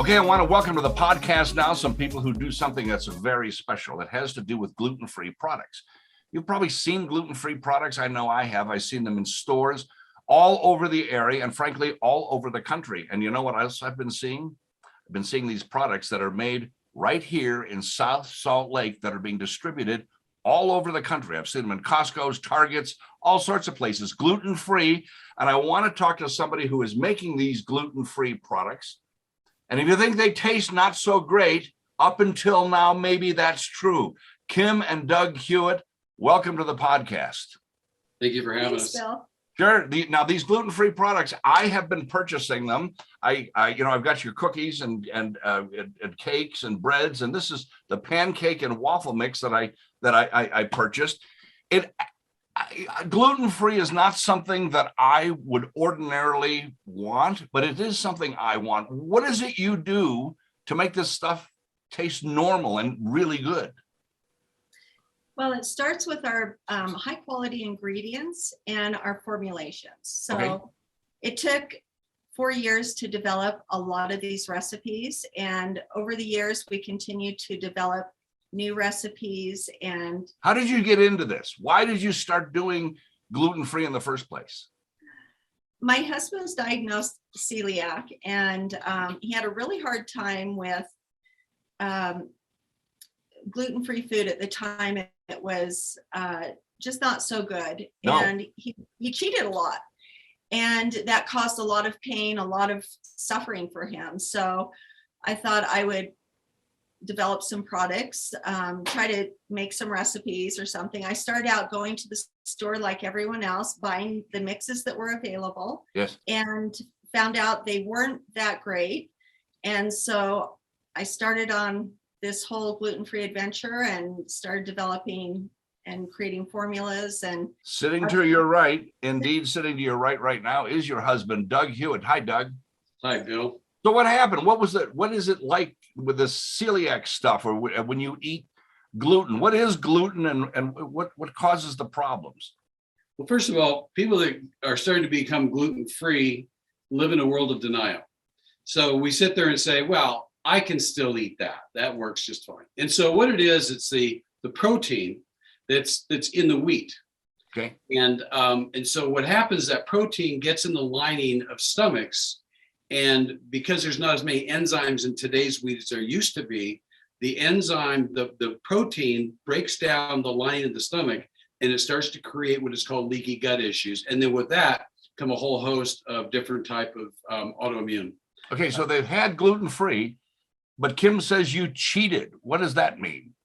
Okay, I want to welcome to the podcast now some people who do something that's very special. It has to do with gluten-free products. You've probably seen gluten-free products. I know I have. I've seen them in stores all over the area and frankly, all over the country. And you know what else I've been seeing? I've been seeing these products that are made right here in South Salt Lake that are being distributed all over the country. I've seen them in Costco's, Targets, all sorts of places, gluten-free. And I want to talk to somebody who is making these gluten-free products. And if you think they taste not so great, up until now, maybe that's true. Kim and Doug Hewitt, welcome to the podcast. Thank you for having us. Bill. Sure. Now these gluten-free products, I have been purchasing them. I've got your cookies and cakes and breads, and this is the pancake and waffle mix that I purchased. Gluten-free is not something that I would ordinarily want, but it is something I want. What is it you do to make this stuff taste normal and really good? Well, it starts with our high quality ingredients and our formulations. So Okay. It took 4 years to develop a lot of these recipes. And over the years, we continue to develop new recipes. And How did you get into this? Why did you start doing gluten-free in the first place? my husband was diagnosed celiac, and he had a really hard time with gluten-free food at the time. It was just not so good. No. And he cheated a lot. And that caused a lot of pain, a lot of suffering for him. So I thought I would develop some products, try to make some recipes or something. I started out going to the store like everyone else, buying the mixes that were available. Yes. And found out they weren't that great. And so I started on this whole gluten-free adventure and started developing and creating formulas. And Sitting to your right, indeed sitting to your right now is your husband, Doug Hewitt. Hi, Doug. Hi, Bill. So what happened? What was it? What is it like with this celiac stuff, or when you eat gluten? What is gluten, and what causes the problems? Well, first of all, people that are starting to become gluten-free live in a world of denial. So we sit there and say, well, I can still eat that. That works just fine. And so what it is, it's the protein that's in the wheat. Okay. And so what happens is that protein gets in the lining of stomachs. And because there's not as many enzymes in today's wheat as there used to be, the enzyme, the protein breaks down the lining of the stomach, and it starts to create what is called leaky gut issues. And then with that come a whole host of different type of autoimmune. Okay, so they've had gluten-free, but Kim says you cheated. What does that mean?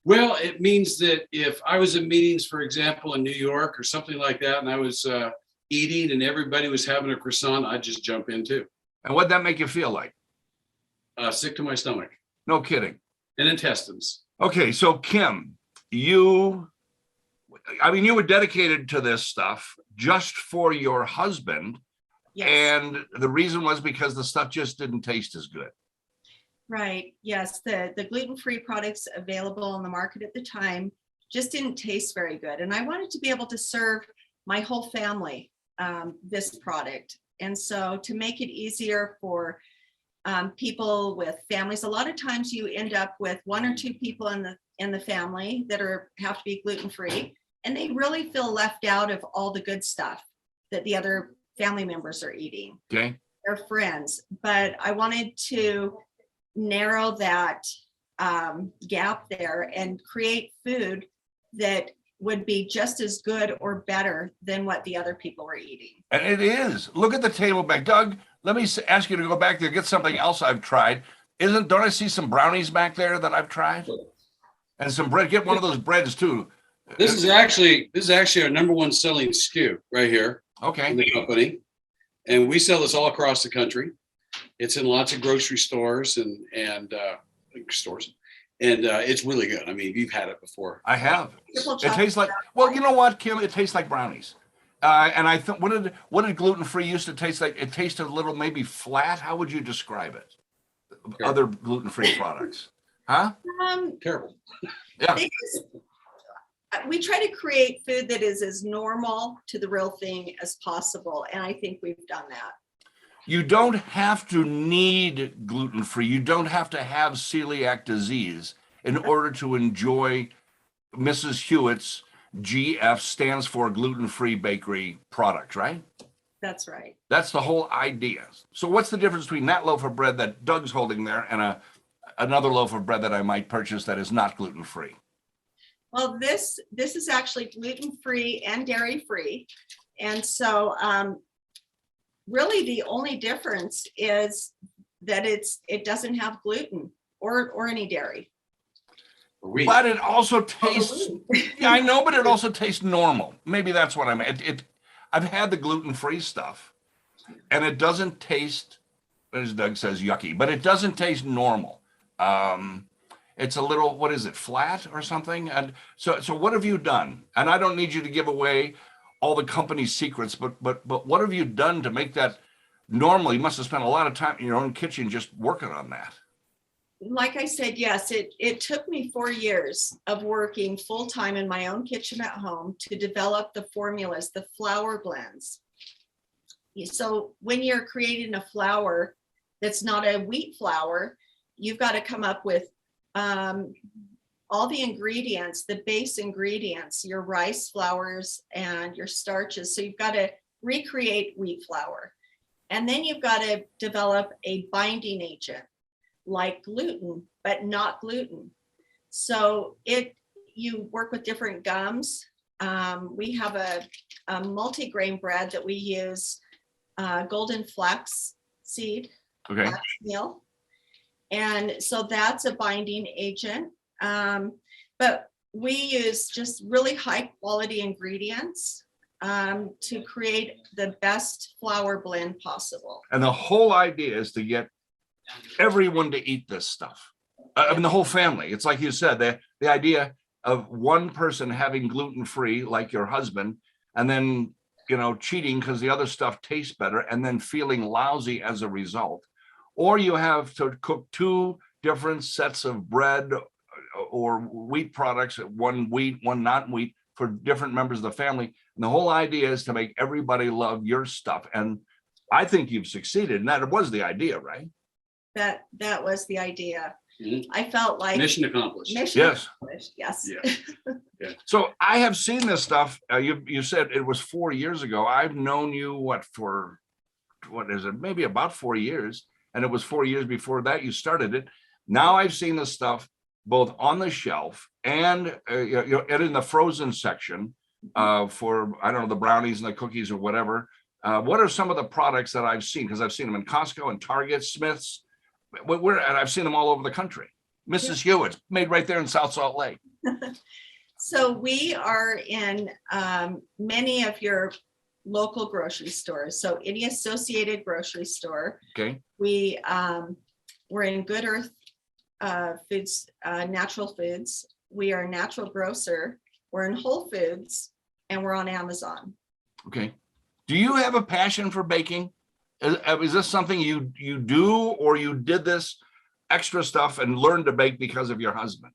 Well, it means that if I was in meetings, for example, in New York or something like that, and I was eating and everybody was having a croissant, I'd just jump in too. And what'd that make you feel like? Sick to my stomach No kidding. and intestines. Okay, so Kim, you were dedicated to this stuff just for your husband. yes, And the reason was because the stuff just didn't taste as good. right. Yes, the gluten-free products available on the market at the time just didn't taste very good. And I wanted to be able to serve my whole family this product. And so to make it easier for people with families, a lot of times you end up with one or two people in the family that have to be gluten-free, and they really feel left out of all the good stuff that the other family members are eating, Okay. their friends. But I wanted to narrow that gap there and create food that would be just as good or better than what the other people were eating. And it is. Look at the table back. Doug, let me ask you to go back there, get something else I've tried. Don't I see some brownies back there that I've tried? And some bread. Get one of those breads too. This is actually our number one selling SKU right here in Okay. the company. And we sell this all across the country. It's in lots of grocery stores and stores. And it's really good. I mean, you've had it before. I have. Triple It tastes like, well, you know what, Kim? It tastes like brownies. And I thought, what did gluten-free used to taste like? It tasted a little maybe flat. How would you describe it? Okay. Other gluten-free products, huh? Terrible. Yeah. We try to create food that is as normal to the real thing as possible, and I think we've done that. You don't have to need gluten-free. You don't have to have celiac disease in order to enjoy Mrs. Hewitt's GF stands for gluten-free bakery product, right? That's right. That's the whole idea. So what's the difference between that loaf of bread that Doug's holding there and another loaf of bread that I might purchase that is not gluten-free? Well, this is actually gluten-free and dairy-free. And so really the only difference is that it doesn't have gluten or any dairy. Wheat. But it also tastes, wheat. yeah, I know, but it also tastes normal. Maybe that's what I'm, I've had the gluten-free stuff and it doesn't taste, as Doug says, yucky, but it doesn't taste normal. It's a little, what is it, flat or something? And so what have you done? And I don't need you to give away all the company's secrets, but what have you done to make that normal? You must have spent a lot of time in your own kitchen just working on that. Like I said, yes, it took me 4 years of working full-time in my own kitchen at home to develop the formulas, the flour blends. So when you're creating a flour that's not a wheat flour, you've got to come up with all the ingredients, the base ingredients, your rice flours and your starches. So you've got to recreate wheat flour. And then you've got to develop a binding agent like gluten, but not gluten. So you work with different gums. We have a multi-grain bread that we use, golden flax seed, Okay. flax meal. And so that's a binding agent. But we use just really high quality ingredients to create the best flour blend possible. And the whole idea is to get everyone to eat this stuff. I mean, the whole family. It's like you said, the idea of one person having gluten-free, like your husband, and then, cheating because the other stuff tastes better and then feeling lousy as a result. Or you have to cook 2 different sets of bread or wheat products, one wheat, one not wheat, for different members of the family. And the whole idea is to make everybody love your stuff. And I think you've succeeded. And that was the idea, right? That was the idea. Mm-hmm. I felt like Mission accomplished. Yes. accomplished. Yes. Yeah. So I have seen this stuff. You said it was 4 years ago. I've known you for maybe about 4 years. And it was 4 years before that you started it. Now I've seen this stuff both on the shelf and and in the frozen section for, I don't know, the brownies and the cookies or whatever. What are some of the products that I've seen? Because I've seen them in Costco and Target, Smith's, and I've seen them all over the country. Mrs. Hewitt, made right there in South Salt Lake. So we are in many of your local grocery stores. So any associated grocery store. Okay. We're in Good Earth Foods, Natural Foods. We are a natural grocer. We're in Whole Foods, and we're on Amazon. Okay. Do you have a passion for baking? Is this something you do, or you did this extra stuff and learned to bake because of your husband?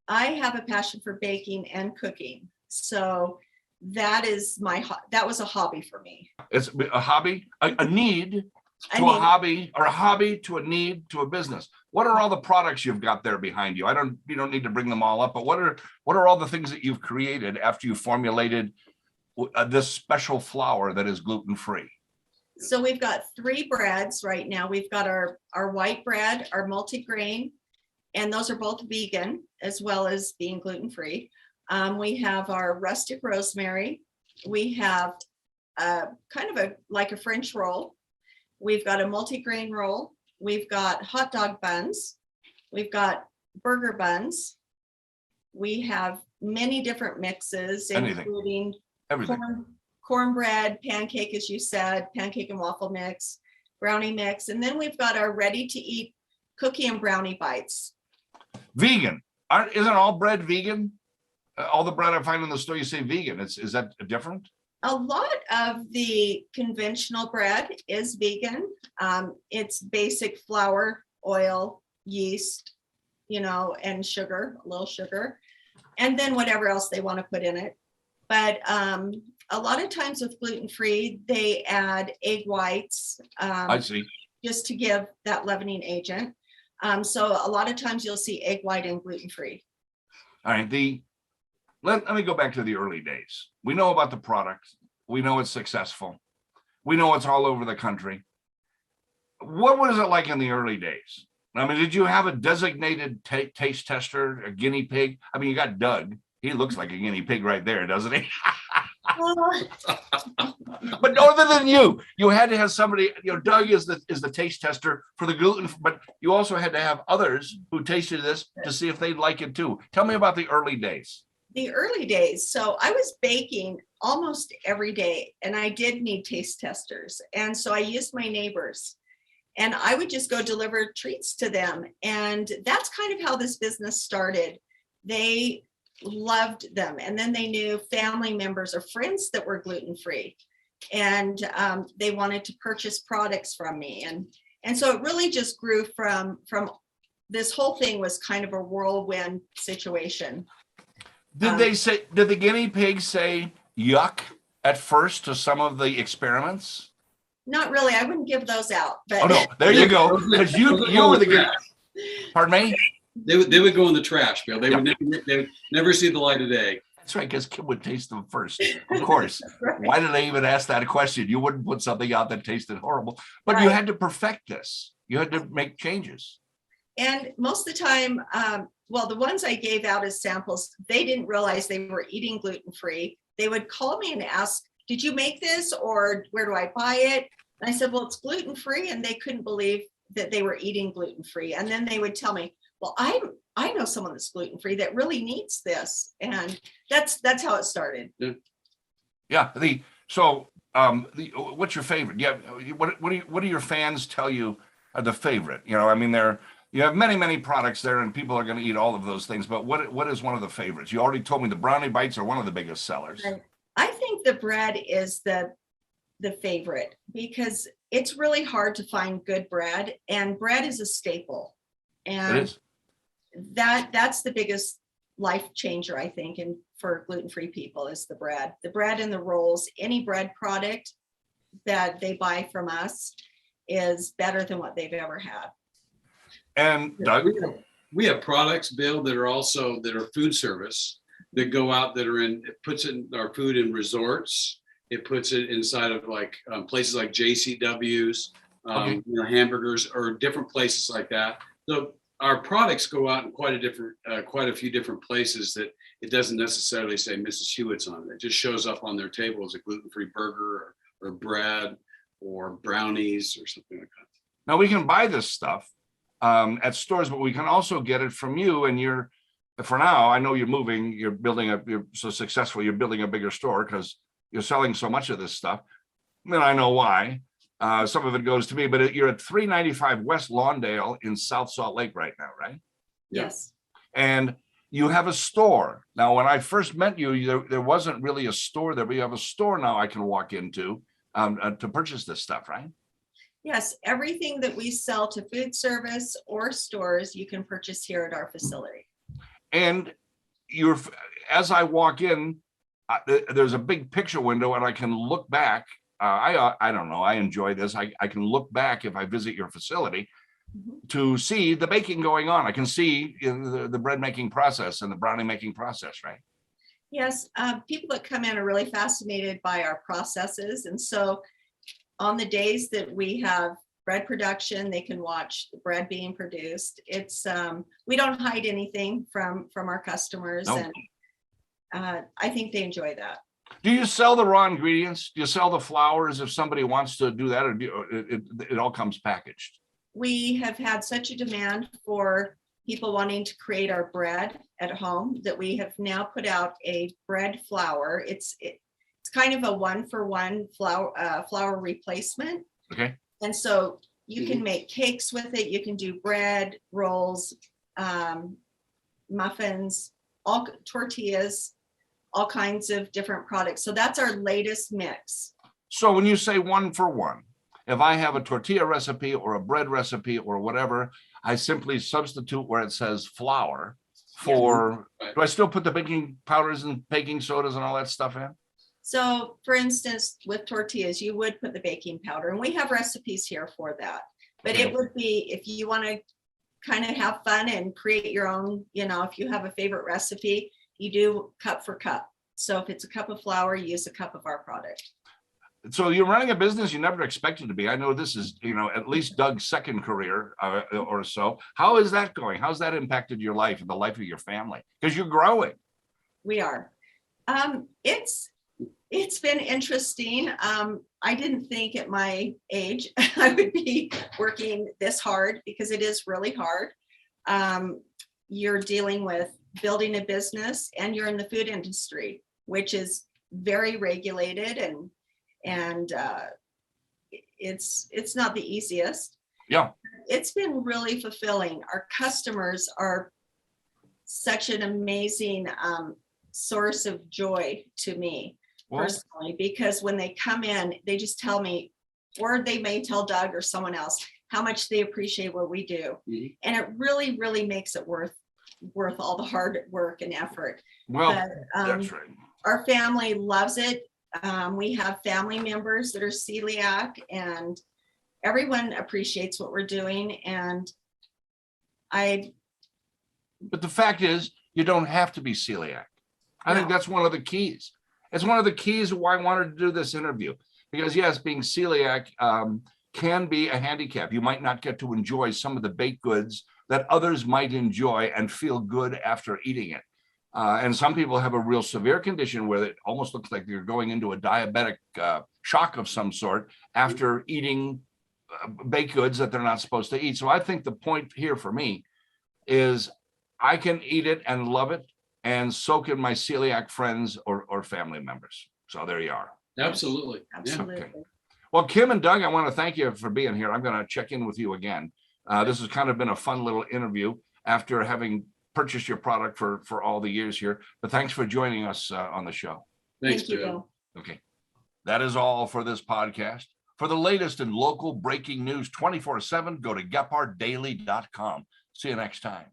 I have a passion for baking and cooking. So that was a hobby for me. It's a hobby, a need to a hobby, or a hobby to a need to a business. What are all the products you've got there behind you? You don't need to bring them all up, but what are all the things that you've created after you formulated this special flour that is gluten-free? So we've got 3 breads right now. We've got our white bread, our multigrain, and those are both vegan as well as being gluten-free. We have our rustic rosemary. We have kind of like a French roll. We've got a multigrain roll. We've got hot dog buns. We've got burger buns. We have many different mixes, including Everything. Cornbread, pancake, as you said, pancake and waffle mix, brownie mix. And then we've got our ready to eat cookie and brownie bites. Vegan. Isn't all bread vegan? All the bread I find in the store, you say vegan. Is that different? A lot of the conventional bread is vegan. It's basic flour, oil, yeast, and sugar, a little sugar, and then whatever else they want to put in it. But a lot of times with gluten-free, they add egg whites I see. just to give that leavening agent. So a lot of times you'll see egg white and gluten-free. All right. Let me go back to the early days. We know about the product. We know it's successful. We know it's all over the country. What was it like in the early days? I mean, did you have a designated taste tester, a guinea pig? I mean, you got Doug. He looks like a guinea pig right there, doesn't he? But other than you had to have somebody, Doug is the taste tester for the gluten, but you also had to have others who tasted this to see if they'd like it too. Tell me about the early days. The early days. So I was baking almost every day, and I did need taste testers. And so I used my neighbors, and I would just go deliver treats to them. And that's kind of how this business started. They loved them. And then they knew family members or friends that were gluten-free. And they wanted to purchase products from me. And so it really just grew from this whole thing was kind of a whirlwind situation. Did the guinea pig say yuck at first to some of the experiments? Not really. I wouldn't give those out. But Oh no, there you go. Because you were the guinea. Pardon me? They would go in the trash, Bill. They would never see the light of day. That's right, because Kim would taste them first. Of course. Right. Why did I even ask that question? You wouldn't put something out that tasted horrible, but Right. you had to perfect this. You had to make changes. And most of the time, well, the ones I gave out as samples, they didn't realize they were eating gluten-free. They would call me and ask, did you make this, or where do I buy it? And I said, well, it's gluten-free. And they couldn't believe that they were eating gluten-free. And then they would tell me, well, I know someone that's gluten-free that really needs this. And that's how it started. Yeah. What's your favorite? Yeah. What do your fans tell you are the favorite? I mean, you have many products there, and people are going to eat all of those things. But what is one of the favorites? You already told me the brownie bites are one of the biggest sellers. I think the bread is the favorite because it's really hard to find good bread, and bread is a staple. And It is. That's the biggest life changer, I think, and for gluten-free people is the bread and the rolls. Any bread product that they buy from us is better than what they've ever had. And Doug, We have products, Bill, that are food service that go out it puts our food in resorts. It puts it inside of places like JCW's, Okay. hamburgers, or different places like that. So our products go out in quite a few different places that it doesn't necessarily say Mrs. Hewitt's on it. It just shows up on their table as a gluten-free burger or bread or brownies or something like that. now we can buy this stuff at stores, but we can also get it from you. And for now, I know you're moving, you're so successful, you're building a bigger store because you're selling so much of this stuff. And I know why. Some of it goes to me, but you're at 395 West Lawndale in South Salt Lake right now, right? Yes. And you have a store. Now, when I first met you, there wasn't really a store there, but you have a store now I can walk into to purchase this stuff, right? Yes. Everything that we sell to food service or stores, you can purchase here at our facility. And as I walk in, there's a big picture window and I can look back. I don't know. I enjoy this. I can look back if I visit your facility to see the baking going on. I can see the bread making process and the brownie making process, right? Yes. People that come in are really fascinated by our processes. And so on the days that we have bread production, they can watch the bread being produced. It's we don't hide anything from our customers. Nope. And I think they enjoy that. Do you sell the raw ingredients? Do you sell the flours if somebody wants to do that, or it all comes packaged? We have had such a demand for people wanting to create our bread at home that we have now put out a bread flour. It's kind of a 1-for-1 flour replacement. Okay. And so you can make cakes with it. You can do bread, rolls, muffins, all tortillas, all kinds of different products. So that's our latest mix. So when you say 1-for-1, if I have a tortilla recipe or a bread recipe or whatever, I simply substitute where it says flour for, Right. do I still put the baking powders and baking sodas and all that stuff in? So for instance, with tortillas, you would put the baking powder, and we have recipes here for that. But Okay. it would be, if you want to kind of have fun and create your own, if you have a favorite recipe, you do cup for cup. So if it's a cup of flour, use a cup of our product. So you're running a business you never expected to be. I know this is, at least Doug's second career or so. How is that going? How's that impacted your life and the life of your family? Because you're growing. We are. It's been interesting. I didn't think at my age I would be working this hard, because it is really hard. You're dealing with building a business, and you're in the food industry, which is very regulated, and it's not the easiest. Yeah. It's been really fulfilling. Our customers are such an amazing source of joy to me. Well, Personally, because when they come in, they just tell me, or they may tell Doug or someone else, how much they appreciate what we do. Mhm. And it really, really makes it worth all the hard work and effort. well, But, that's right. our family loves it. We have family members that are celiac, and everyone appreciates what we're doing. And But the fact is, you don't have to be celiac. I think No. that's one of the keys. It's one of the keys of why I wanted to do this interview. Because yes, being celiac can be a handicap. You might not get to enjoy some of the baked goods that others might enjoy and feel good after eating it. And some people have a real severe condition where it almost looks like they're going into a diabetic shock of some sort after eating baked goods that they're not supposed to eat. So I think the point here for me is I can eat it and love it, and so can my celiac friends or family members. So there you are. Absolutely. Yeah. absolutely. Okay. Well, Kim and Doug, I want to thank you for being here. I'm going to check in with you again. This has kind of been a fun little interview after having purchased your product for all the years here. But thanks for joining us on the show. Thanks, Thank you, Bill. Bill. Okay. That is all for this podcast. For the latest in local breaking news 24/7, go to GephardtDaily.com. See you next time.